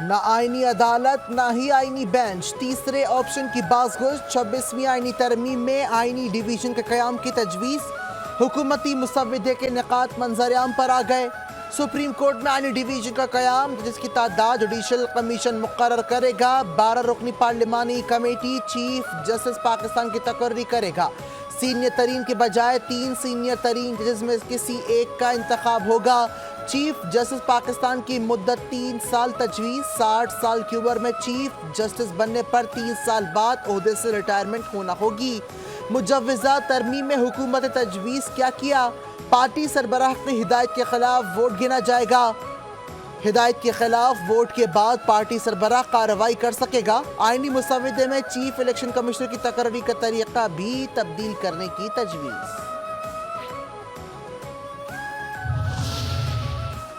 نہ آئینی عدالت نہ ہی آئینی بینچ، تیسرے آپشن کی بازگشت۔ 26ویں آئینی ترمیم میں آئینی ڈویژن کے قیام کی تجویز، حکومتی مسودے کے نکات منظر عام پر آ گئے۔ سپریم کورٹ میں آئینی ڈویژن کا قیام، جس کی تعداد جوڈیشل کمیشن مقرر کرے گا۔ 12 رکنی پارلیمانی کمیٹی چیف جسٹس پاکستان کی تقرری کرے گا۔ سینئر ترین کے بجائے 3 سینئر ترین ججز میں کسی ایک کا انتخاب ہوگا۔ چیف جسٹس پاکستان کی مدت 3 سال تجویز، 60 سال کی عمر میں چیف جسٹس بننے پر 3 سال بعد عہدے سے ریٹائرمنٹ ہونا ہوگی۔ مجوزہ ترمیم میں حکومت تجویز کیا کیا؟ پارٹی سربراہ کی ہدایت کے خلاف ووٹ گنا جائے گا۔ ہدایت کے خلاف ووٹ کے بعد پارٹی سربراہ کارروائی کر سکے گا۔ آئینی مسودے میں چیف الیکشن کمشنر کی تقرری کا طریقہ بھی تبدیل کرنے کی تجویز۔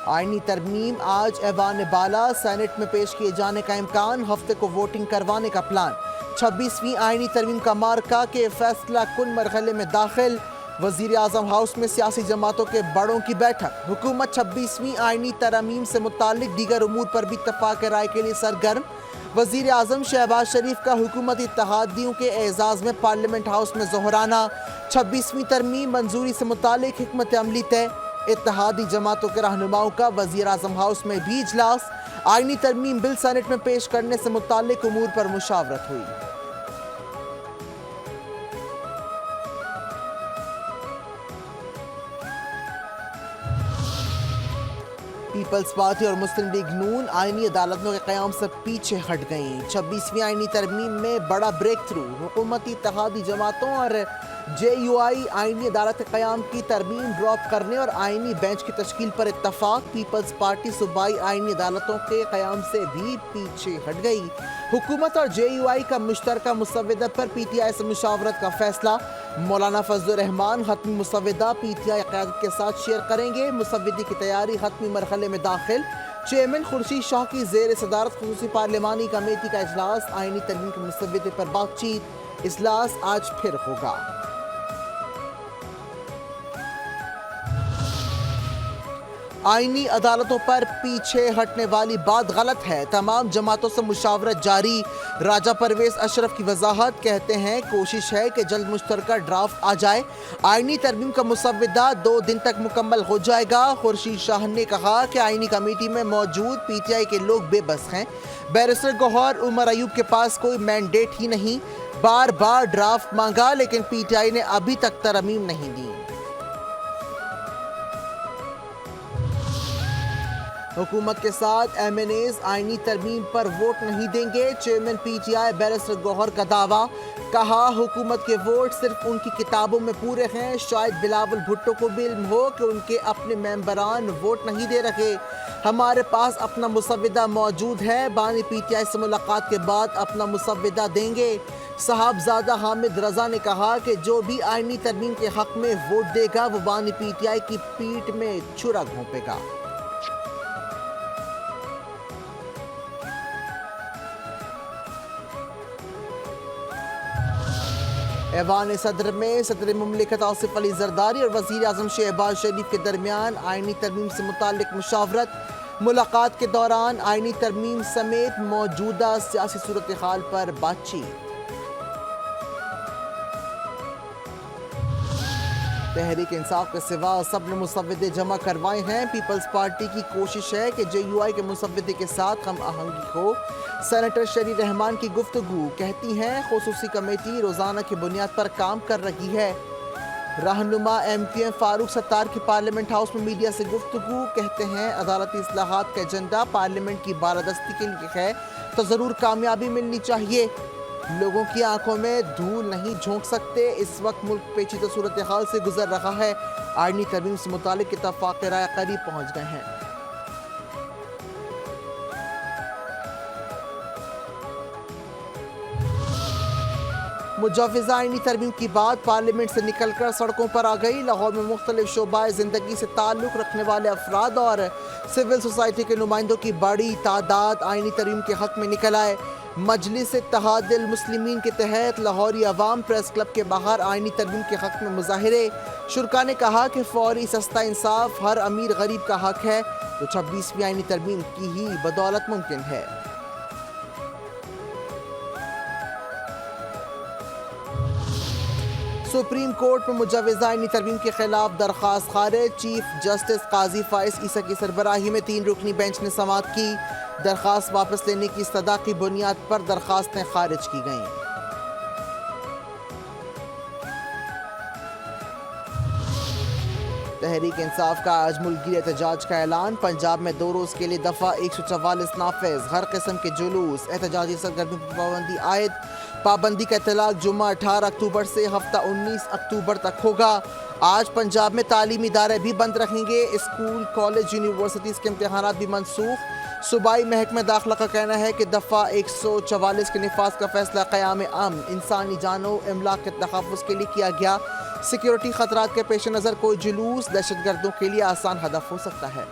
آئینی ترمیم آج ایوان بالا سینٹ میں پیش کیے جانے کا امکان، ہفتے کو ووٹنگ کروانے کا پلان۔ 26ویں آئینی ترمیم کا مارکہ کے فیصلہ کن مرحلے میں داخل، وزیر اعظم ہاؤس میں سیاسی جماعتوں کے بڑوں کی بیٹھک۔ حکومت 26ویں آئینی ترمیم سے متعلق دیگر امور پر بھی اتفاق رائے کے لیے سرگرم۔ وزیر اعظم شہباز شریف کا حکومتی اتحادیوں کے اعزاز میں پارلیمنٹ ہاؤس میں ظہرانہ۔ 26ویں ترمیم منظوری سے متعلق حکمت عملی طے، اتحادی جماعتوں کے رہنماؤں کا وزیر اعظم ہاؤس میں بھی اجلاس۔ آئینی ترمیم بل سینٹ میں پیش کرنے سے متعلق امور پر مشاورت ہوئی۔ پیپلز پارٹی اور مسلم لیگ نون آئینی عدالتوں کے قیام سے پیچھے ہٹ گئیں۔ 26ویں آئینی ترمیم میں بڑا بریک تھرو، حکومتی اتحادی جماعتوں اور جے یو آئی آئینی عدالت کے قیام کی ترمیم ڈراپ کرنے اور آئینی بینچ کی تشکیل پر اتفاق۔ پیپلز پارٹی صوبائی آئینی عدالتوں کے قیام سے بھی پیچھے ہٹ گئی۔ حکومت اور جے یو آئی کا مشترکہ مسودہ پر پی ٹی آئی سے مشاورت کا فیصلہ۔ مولانا فضل الرحمان حتمی مسودہ پی ٹی آئی قیادت کے ساتھ شیئر کریں گے۔ مسودے کی تیاری حتمی مرحلے میں داخل، چیئرمین خورشید شاہ کی زیر صدارت خصوصی پارلیمانی کمیٹی کا اجلاس۔ آئینی ترمیم کے مسودے پر بات چیت، اجلاس آج پھر ہوگا۔ آئینی عدالتوں پر پیچھے ہٹنے والی بات غلط ہے، تمام جماعتوں سے مشاورت جاری۔ راجہ پرویز اشرف کی وضاحت، کہتے ہیں کوشش ہے کہ جلد مشترکہ ڈرافٹ آ جائے۔ آئینی ترمیم کا مسودہ 2 دن تک مکمل ہو جائے گا۔ خورشید شاہ نے کہا کہ آئینی کمیٹی میں موجود پی ٹی آئی کے لوگ بے بس ہیں۔ بیرسٹر گوہر عمر ایوب کے پاس کوئی مینڈیٹ ہی نہیں، بار بار ڈرافٹ مانگا لیکن پی ٹی آئی نے ابھی تک ترمیم نہیں دی۔ حکومت کے ساتھ ایم این ایز آئینی ترمیم پر ووٹ نہیں دیں گے، chairman P T I barrister Gohar کا دعویٰ۔ کہا حکومت کے ووٹ صرف ان کی کتابوں میں پورے ہیں، شاید بلاول بھٹو کو بھی علم ہو کہ ان کے اپنے ممبران ووٹ نہیں دے رہے۔ ہمارے پاس اپنا مسودہ موجود ہے، بانی پی ٹی آئی سے ملاقات کے بعد اپنا مسودہ دیں گے۔ صاحبزادہ حامد رضا نے کہا کہ جو بھی آئینی ترمیم کے حق میں ووٹ دے گا وہ بانی پی ٹی آئی کی پیٹھ میں چھرا گھونپے گا۔ ایوان صدر میں صدر مملکت آصف علی زرداری اور وزیر اعظم شہباز شریف کے درمیان آئینی ترمیم سے متعلق مشاورت۔ ملاقات کے دوران آئینی ترمیم سمیت موجودہ سیاسی صورتحال پر بات چیت۔ تحریک انصاف کے سوا سب نے مسودے جمع کروائے ہیں۔ پیپلز پارٹی کی کوشش ہے کہ جے یو آئی کے مسودے کے ساتھ ہم آہنگی ہو۔ سینیٹر شری رحمان کی گفتگو، کہتی ہیں خصوصی کمیٹی روزانہ کی بنیاد پر کام کر رہی ہے۔ رہنما M Q M Farooq Sattar کی پارلیمنٹ ہاؤس میں میڈیا سے گفتگو، کہتے ہیں عدالتی اصلاحات کا ایجنڈا پارلیمنٹ کی بالادستی کے لیے ہے تو ضرور کامیابی ملنی چاہیے۔ لوگوں کی آنکھوں میں دھول نہیں جھونک سکتے، اس وقت ملک پیچیدہ صورتحال سے گزر رہا ہے۔ آئینی ترمیم سے متعلق اتفاق رائے قریب پہنچ گئے ہیں۔ مجوزہ آئینی ترمیم کی بات پارلیمنٹ سے نکل کر سڑکوں پر آ گئی۔ لاہور میں مختلف شعبۂ زندگی سے تعلق رکھنے والے افراد اور سول سوسائٹی کے نمائندوں کی بڑی تعداد آئینی ترمیم کے حق میں نکل آئے۔ مجلس اتحاد المسلمین کے تحت لاہوری عوام پریس کلب کے باہر آئینی ترمیم کے حق میں مظاہرے. شرکا نے کہا کہ فوری سستا انصاف ہر امیر غریب کا حق ہے جو 26ویں آئینی ترمیم کی ہی بدولت ممکن ہے. سپریم کورٹ میں مجوزہ آئینی ترمیم کے خلاف درخواست خارج. چیف جسٹس قاضی فائز عیسیٰ کی سربراہی میں 3 رکنی بینچ نے سماعت کی. درخواست واپس لینے کی استدعا کی بنیاد پر درخواستیں خارج کی گئیں. تحریک انصاف کا آج ملک احتجاج کا اعلان. پنجاب میں 2 روز کے لیے دفعہ 144 نافذ. ہر قسم کے جلوس احتجاجی سرگرمی پر پابندی عائد. پابندی کا اطلاق جمعہ 18 اکتوبر سے ہفتہ 19 اکتوبر تک ہوگا. آج پنجاب میں تعلیمی ادارے بھی بند رکھیں گے. اسکول کالج یونیورسٹیز کے امتحانات بھی منسوخ. صوبائی محکمہ داخلہ کا کہنا ہے کہ دفعہ 144 کے نفاذ کا فیصلہ قیام امن انسانی جانوں املاک کے تحفظ کے لیے کیا گیا. سیکیورٹی خطرات کے پیش نظر کوئی جلوس دہشت گردوں کے لیے آسان ہدف ہو سکتا ہے.